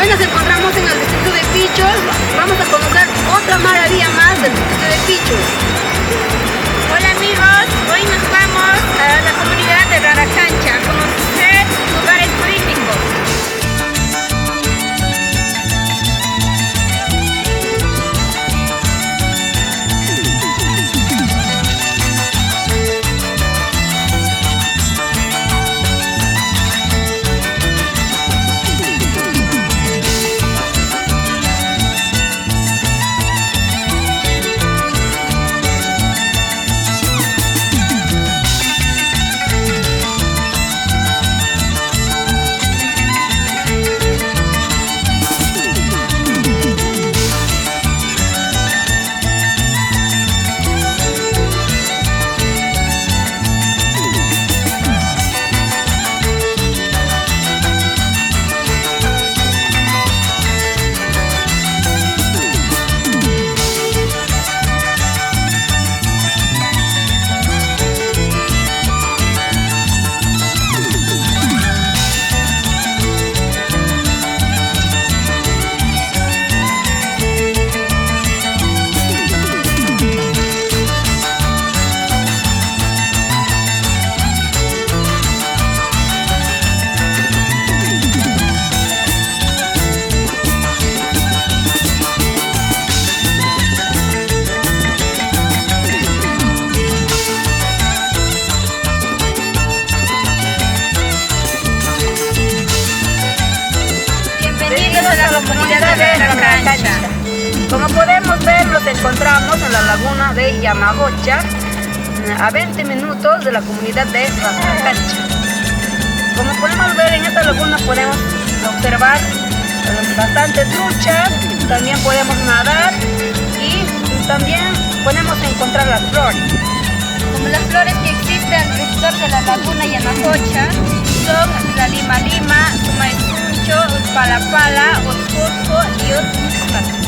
Hoy nos encontramos en el distrito de Pichos. Vamos a conocer otra maravilla más del distrito de Pichos. Hola amigos, hoy nos vamos a la comunidad de Raracancha a conocer lugares turísticos. Bienvenidos a la comunidad de Raracancha. Como podemos ver, nos encontramos en la laguna de Yamagocha, a 20 minutos de la comunidad de Raracancha. Como podemos ver, en esta laguna podemos observar bastante truchas, también podemos nadar y también podemos encontrar las flores. Como las flores que existen alrededor de la laguna Yamagocha son la lima lima, sumaysuncho, palapala, oscoco y otros.